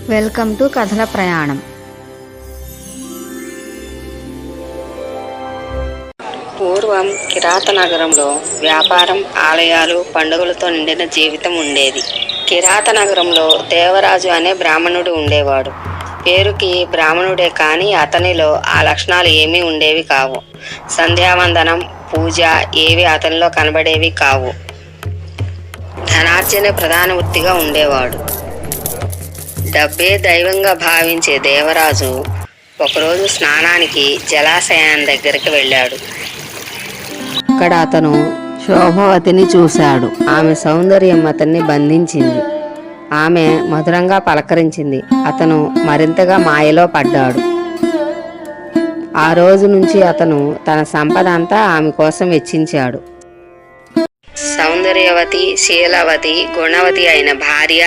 Welcome to కథల ప్రయాణం. పూర్వం కిరాత నగరంలో వ్యాపారం, ఆలయాలు, పండుగలతో నిండిన జీవితం ఉండేది. కిరాత నగరంలో దేవరాజు అనే బ్రాహ్మణుడు ఉండేవాడు. పేరుకి బ్రాహ్మణుడే కానీ అతనిలో ఆ లక్షణాలు ఏమీ ఉండేవి కావు. సంధ్యావందనం, పూజ ఏవి అతనిలో కనబడేవి కావు. ధనార్జనే ప్రధాన వృత్తిగా ఉండేవాడు. డబ్బే దైవంగా భావించే దేవరాజు ఒకరోజు స్నానానికి జలాశయాన్ని దగ్గరికి వెళ్ళాడు. అక్కడ అతను శోభవతిని చూశాడు. ఆమె సౌందర్యం అతన్ని బంధించింది. ఆమె మధురంగా పలకరించింది. అతను మరింతగా మాయలో పడ్డాడు. ఆ రోజు నుంచి అతను తన సంపద అంతా ఆమె కోసం వెచ్చించాడు. సౌందర్యవతి, శీలవతి, గుణవతి అయిన భార్య,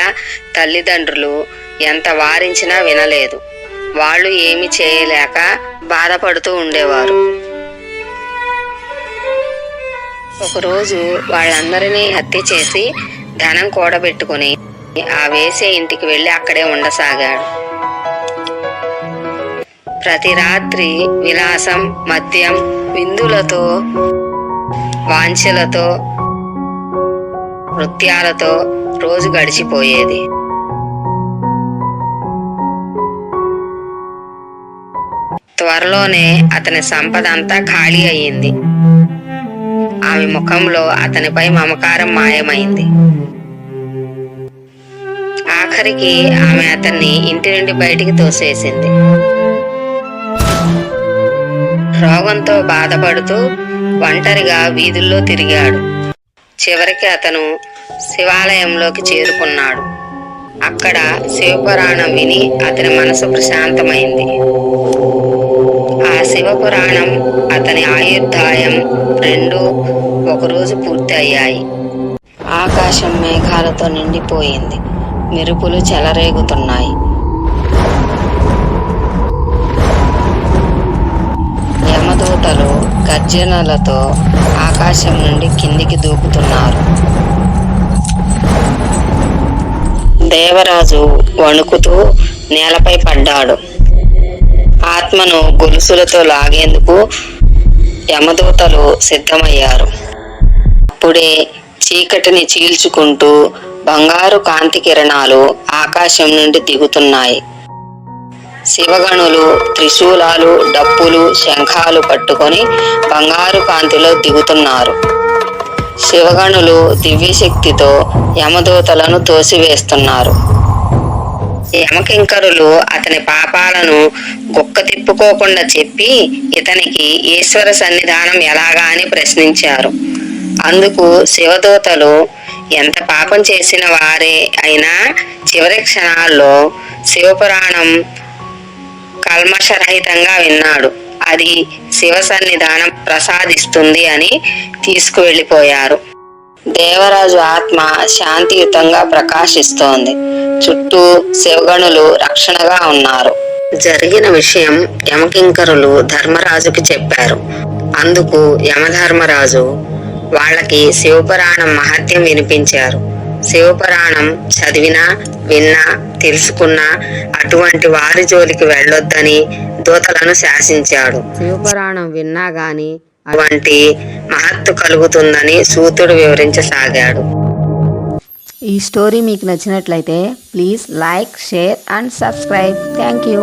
తల్లిదండ్రులు ఎంత వారించినా వినలేదు. వాళ్ళు ఏమి చేయలేక బాధపడుతూ ఉండేవారు. ఒకరోజు వాళ్ళందరినీ హత్య చేసి ధనం కూడబెట్టుకుని ఆ వేసే ఇంటికి వెళ్ళి అక్కడే ఉండసాగాడు. ప్రతి రాత్రి విలాసం, మద్యం, విందులతో, వాంఛలతో, నృత్యాలతో రోజు గడిచిపోయేది. త్వరలోనే అతని సంపద అంతా ఖాళీ అయ్యింది. ఆమె ముఖంలో అతనిపై మమకారం మాయమైంది. ఆఖరికి ఆమె అతన్ని ఇంటి నుండి బయటికి తోసేసింది. రోగంతో బాధపడుతూ ఒంటరిగా వీధుల్లో తిరిగాడు. చివరికి అతను శివాలయంలోకి చేరుకున్నాడు. అక్కడ శివపురాణం విని అతని మనసు ప్రశాంతమైంది. ఆ శివపురాణం, అతని ఆయుర్దాయం రెండూ ఒకరోజు పూర్తి అయ్యాయి. ఆకాశం మేఘాలతో నిండిపోయింది. మెరుపులు చెలరేగుతున్నాయి. యమదూతలు గర్జనలతో ఆకాశం నుండి కిందికి దూకుతున్నారు. దేవరాజు వణుకుతూ నేలపై పడ్డాడు. ఆత్మను గొలుసులతో లాగేందుకు యమదూతలు సిద్ధమయ్యారు. అప్పుడే చీకటిని చీల్చుకుంటూ బంగారు కాంతి కిరణాలు ఆకాశం నుండి దిగుతున్నాయి. శివగణులు త్రిశూలాలు, డప్పులు, శంఖాలు పట్టుకొని బంగారు కాంతిలో దిగుతున్నారు. శివగణులు దివ్యశక్తితో యమదూతలను తోసివేస్తున్నారు. యమకింకరులు అతని పాపాలను గుక్క తిప్పుకోకుండా చెప్పి ఇతనికి ఈశ్వర సన్నిధానం ఎలాగా అని ప్రశ్నించారు. అందుకు శివదూతలు ఎంత పాపం చేసిన వారే అయినా చివరి క్షణాల్లో శివపురాణం కల్మషరహితంగా విన్నాడు. అది శివ సన్నిధానం ప్రసాదిస్తుంది అని తీసుకువెళ్ళిపోయారు. దేవరాజు ఆత్మ శాంతియుతంగా ప్రకాశిస్తోంది. చుట్టూ శివగణులు రక్షణగా ఉన్నారు. జరిగిన విషయం యమకింకరులు ధర్మరాజుకి చెప్పారు. అందుకు యమధర్మరాజు వాళ్ళకి శివపురాణం మహత్యం వినిపించారు. శివపురాణం చదివినా, విన్నా, తెలుసుకున్నా అటువంటి వారి జోలికి వెళ్ళొద్దని దూతలను శాసించాడు. శివపురాణం విన్నా గాని అటువంటి మహత్తు కలుగుతుందని సూతుడు వివరించసాగాడు. ఈ స్టోరీ మీకు నచ్చినట్లయితే please like, share and subscribe. Thank you.